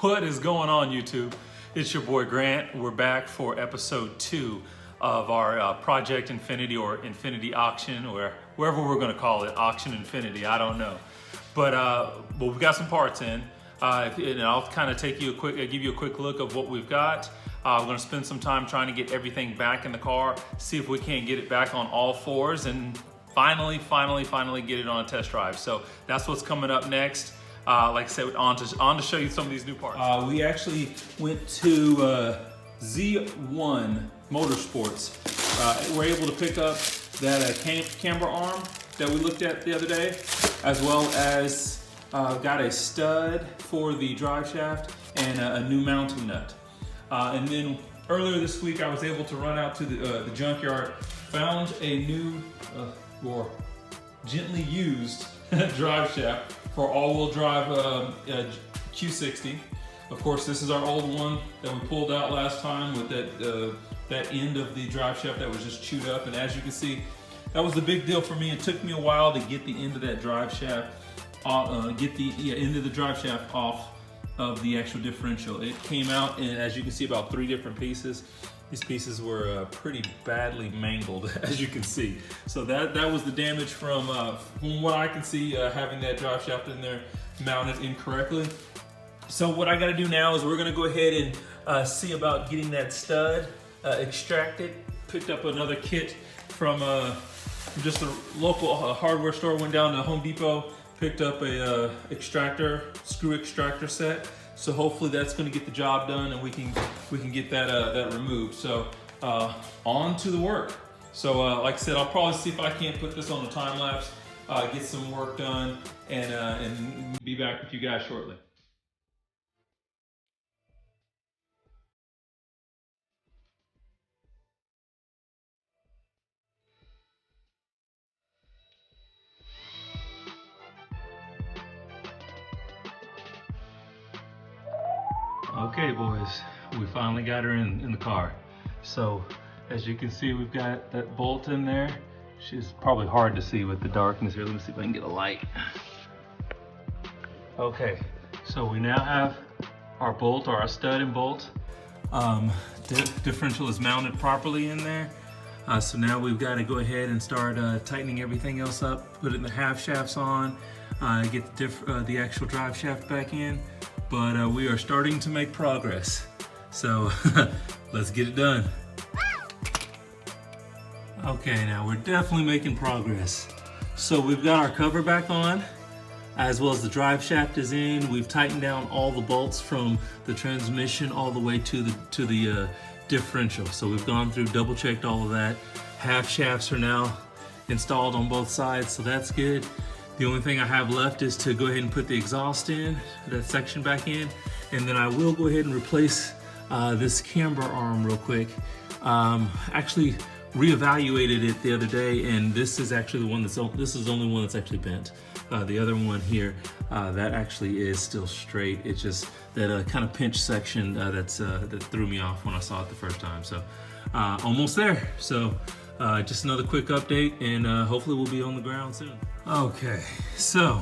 What is going on, YouTube? It's your boy Grant. We're back for episode 2 of our Project Infiniti, or Infiniti Auction, or wherever we're going to call it, Auction Infiniti. I don't know, but we've got some parts in, and I'll kind of give you a quick look of what we've got. We're going to spend some time trying to get everything back in the car, see if we can't get it back on all fours, and finally get it on a test drive. So that's what's coming up next. Like I said, on to show you some of these new parts. We actually went to Z1 Motorsports. We're able to pick up that camber arm that we looked at the other day, as well as got a stud for the drive shaft and a new mounting nut. And then earlier this week, I was able to run out to the junkyard, found a new, or gently used drive shaft for all-wheel drive Q60. Of course, this is our old one that we pulled out last time with that end of the drive shaft that was just chewed up. And as you can see, that was the big deal for me. It took me a while to get the end of that drive shaft, end of the drive shaft off of the actual differential. It came out in, as you can see, about 3 different pieces. These pieces were pretty badly mangled, as you can see. So that was the damage from what I can see, having that drive shaft in there mounted incorrectly. So what I gotta do now is we're gonna go ahead and see about getting that stud extracted. Picked up another kit from just a local hardware store, went down to Home Depot, picked up a screw extractor set. So hopefully that's going to get the job done, and we can get that removed. So on to the work. So like I said, I'll probably see if I can't put this on the time lapse, get some work done, and be back with you guys shortly. Okay, boys, we finally got her in the car. So as you can see, we've got that bolt in there. She's probably hard to see with the darkness here. Let me see if I can get a light. Okay, so we now have our bolt, or our stud and bolt. The differential is mounted properly in there. So now we've got to go ahead and start tightening everything else up, putting the half shafts on, get the actual drive shaft back in. But we are starting to make progress. So let's get it done. Okay, now we're definitely making progress. So we've got our cover back on, as well as the drive shaft is in. We've tightened down all the bolts from the transmission all the way to the differential. So we've gone through, double checked all of that. Half shafts are now installed on both sides, so that's good. The only thing I have left is to go ahead and put the exhaust in, that section back in, and then I will go ahead and replace this camber arm real quick. Actually reevaluated it the other day, and this is actually the one this is the only one that's actually bent. The other one here, that actually is still straight. It's just that kind of pinch section that threw me off when I saw it the first time. So almost there. So just another quick update, and hopefully we'll be on the ground soon. Okay, so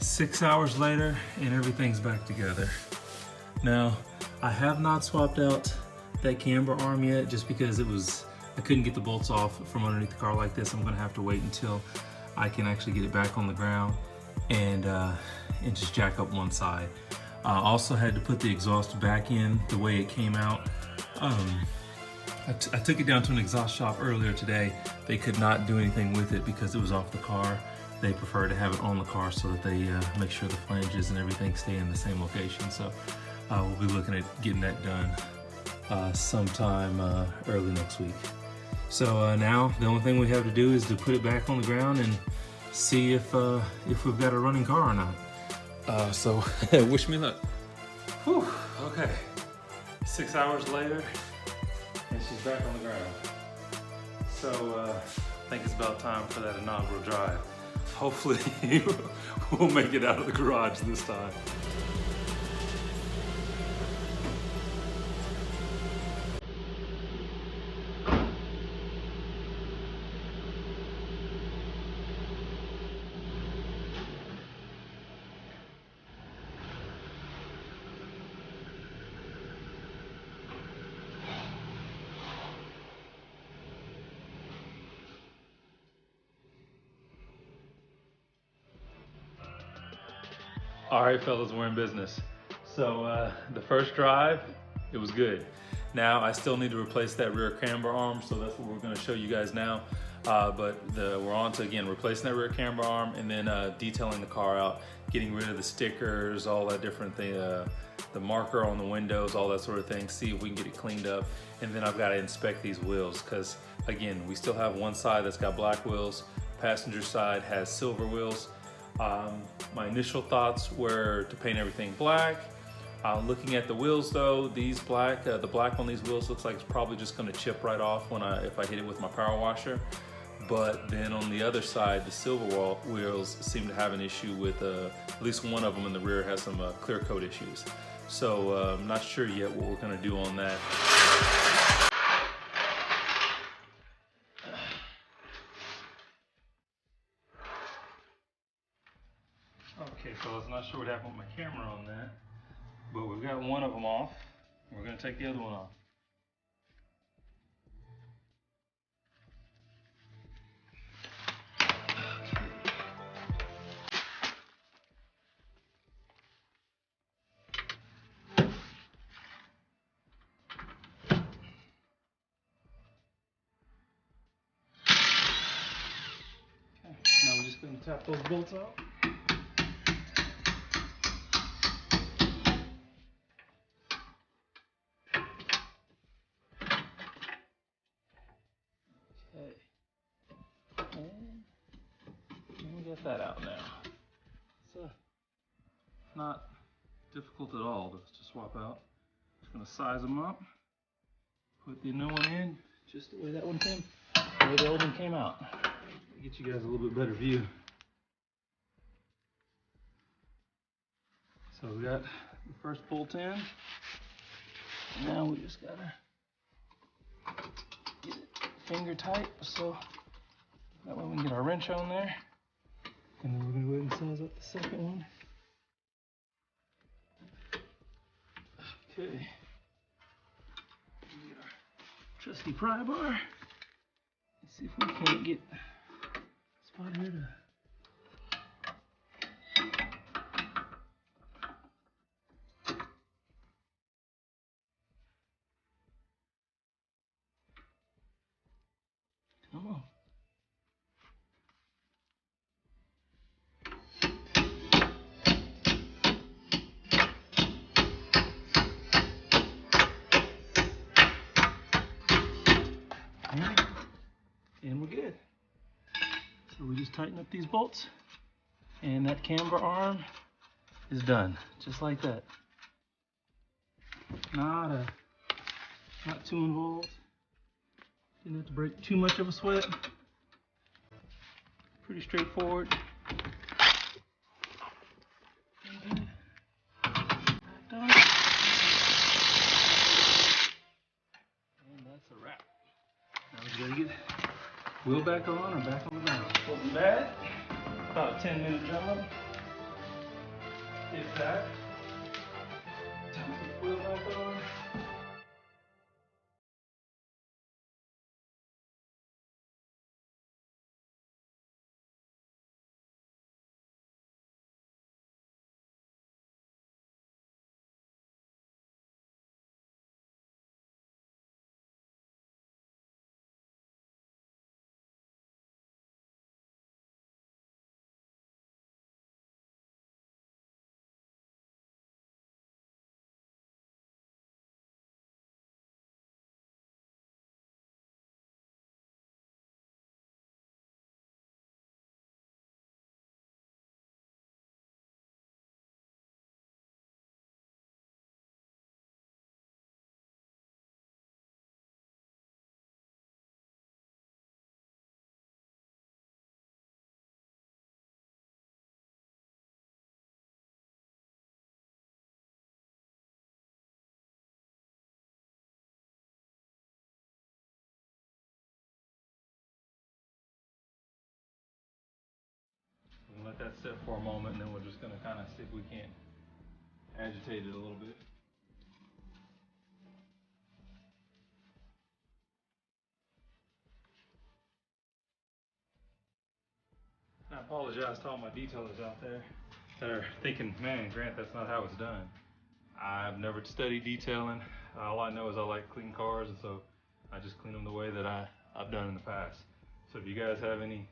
6 hours later, and everything's back together. Now, I have not swapped out that camber arm yet, just because I couldn't get the bolts off from underneath the car like this. I'm gonna have to wait until I can actually get it back on the ground and just jack up one side. Also had to put the exhaust back in the way it came out. I took it down to an exhaust shop earlier today. They could not do anything with it because it was off the car. They prefer to have it on the car so that they make sure the flanges and everything stay in the same location. So we'll be looking at getting that done sometime early next week. So now the only thing we have to do is to put it back on the ground and see if we've got a running car or not. So wish me luck. Whew, okay, 6 hours later, and she's back on the ground. So I think it's about time for that inaugural drive. Hopefully we'll make it out of the garage this time. All right, fellas, we're in business. So the first drive, it was good. Now I still need to replace that rear camber arm, so that's what we're going to show you guys now. We're on to, again, replacing that rear camber arm and then detailing the car out, getting rid of the stickers, all that different thing, the marker on the windows, all that sort of thing, see if we can get it cleaned up. And then I've got to inspect these wheels because, again, we still have one side that's got black wheels, passenger side has silver wheels. My initial thoughts were to paint everything black. Looking at the wheels though, the black on these wheels looks like it's probably just gonna chip right off if I hit it with my power washer. But then on the other side, the silver wheels seem to have an issue with, at least one of them in the rear has some clear coat issues. So I'm not sure yet what we're gonna do on that. Okay, fellas, not sure what happened with my camera on that, but we've got one of them off. We're gonna take the other one off. Now we're just going to tap those bolts out. Okay. And we get that out now. It's not difficult at all to swap out. Just going to size them up. Put the new one in just the way that one came, the way the old one came out. Get you guys a little bit better view. So we got the first bolt in. Now we just gotta get it finger tight so that way we can get our wrench on there. And then we're gonna go ahead and size up the second one. Okay. Get our trusty pry bar. Let's see if we can't get a spot here to. Come on. And we're good. So we just tighten up these bolts and that camber arm is done, just like that. Not too involved. Didn't have to break too much of a sweat. Pretty straightforward. Done. And that's a wrap. Now we gotta get wheel back on or back on the ground. Wasn't bad. About a 10-minute job. If that. Time to put the wheel back on. We'll let that sit for a moment and then we're just gonna kind of see if we can't agitate it a little bit. I apologize to all my detailers out there. that are thinking, man, Grant, that's not how it's done. I've never studied detailing. All I know is I like clean cars, and so I just clean them the way that I've done in the past. So if you guys have any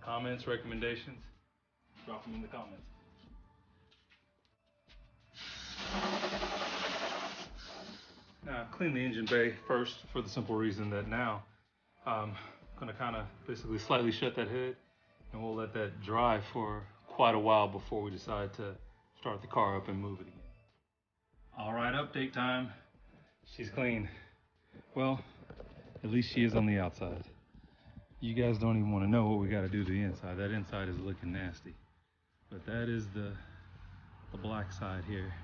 comments, recommendations, drop them in the comments. Now, clean the engine bay first for the simple reason that now I'm gonna kind of basically slightly shut that hood, and we'll let that dry for quite a while before we decide to start the car up and move it again. All right, update time. She's clean. Well, at least she is on the outside. You guys don't even want to know what we got to do to the inside. That inside is looking nasty. But that is the black side here.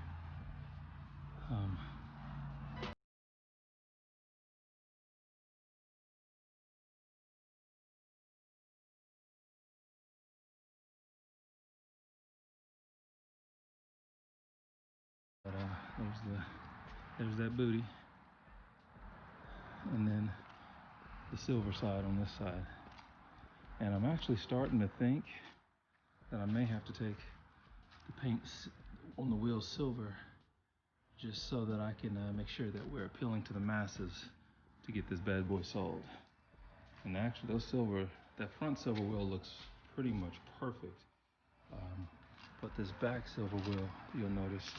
There's that booty, and then the silver side on this side. And I'm actually starting to think that I may have to take the paint on the wheels silver, just so that I can make sure that we're appealing to the masses to get this bad boy sold. And actually, that front silver wheel looks pretty much perfect. But this back silver wheel, you'll notice,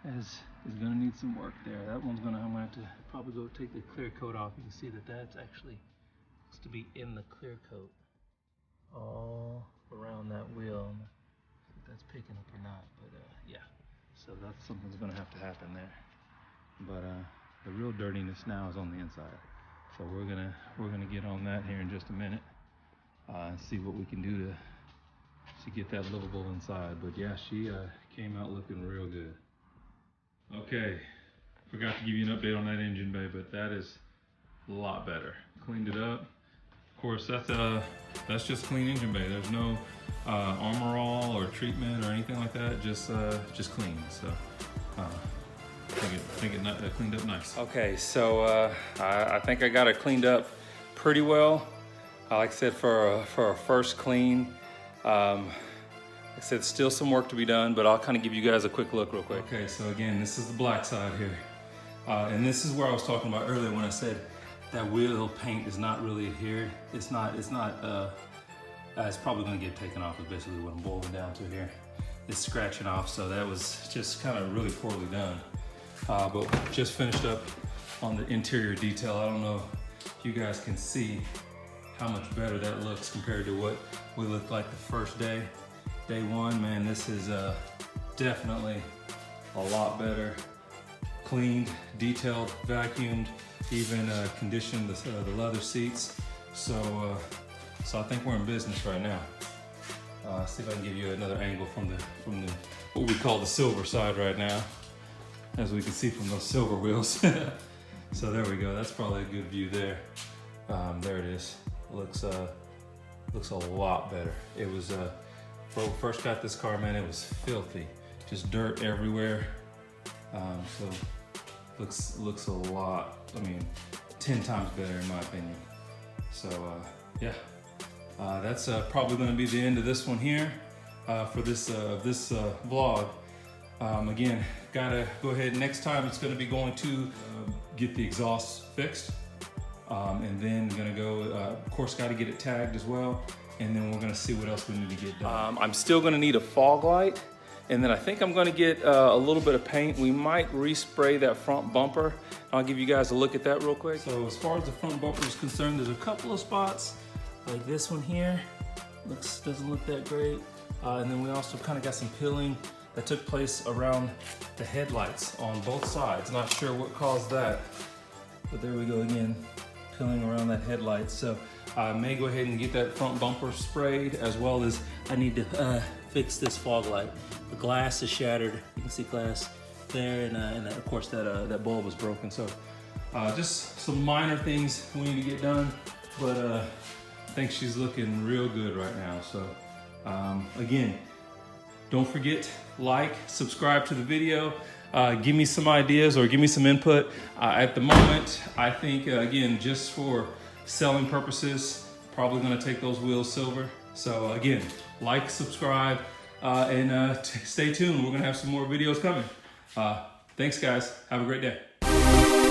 is gonna need some work there. That one's I'm gonna have to probably go take the clear coat off. You can see that that's actually supposed to be in the clear coat all around that wheel. If that's picking up or not, but yeah. So that's something's gonna have to happen there. But the real dirtiness now is on the inside. So we're gonna get on that here in just a minute and see what we can do to get that livable inside. But yeah, she came out looking real good. Okay, forgot to give you an update on that engine bay, but that is a lot better. Cleaned it up. Of course, that's just clean engine bay. There's no armor all or treatment or anything like that. Just clean. So I think it cleaned up nice. Okay, so I think I got it cleaned up pretty well. Like I said, for a first clean. Like I said, still some work to be done, but I'll kind of give you guys a quick look real quick. Okay, so again, this is the black side here. And this is where I was talking about earlier when I said that wheel paint is not really adhered. It's probably gonna get taken off is basically what I'm boiling down to here. It's scratching off, so that was just kind of really poorly done. But just finished up on the interior detail. I don't know if you guys can see how much better that looks compared to what we looked like the first day. Day one, man, this is definitely a lot better. Cleaned, detailed, vacuumed, even conditioned the leather seats. So I think we're in business right now. See if I can give you another angle from the what we call the silver side right now, as we can see from those silver wheels. So there we go. That's probably a good view there. There it is. Looks a lot better. It was when we first got this car, man, it was filthy, just dirt everywhere. So looks a lot. I mean, 10 times better in my opinion. So yeah, that's probably going to be the end of this one here for this vlog. Again, gotta go ahead. Next time it's going to be going to get the exhaust fixed, and then gonna go. Of course, got to get it tagged as well. And then we're gonna see what else we need to get done. I'm still gonna need a fog light, and then I think I'm gonna get a little bit of paint. We might respray that front bumper. I'll give you guys a look at that real quick. So as far as the front bumper is concerned, there's a couple of spots, like this one here. Doesn't look that great. And then we also kind of got some peeling that took place around the headlights on both sides. Not sure what caused that, but there we go again, peeling around that headlight. So I may go ahead and get that front bumper sprayed, as well as I need to fix this fog light. The glass is shattered. You can see glass there, and of course that bulb was broken. So just some minor things we need to get done, but I think she's looking real good right now. So again, don't forget, like, subscribe to the video. Give me some ideas or give me some input. At the moment, I think, again, just for selling purposes, probably gonna take those wheels silver. So again, like, subscribe, Stay tuned. We're gonna have some more videos coming. Thanks guys, have a great day.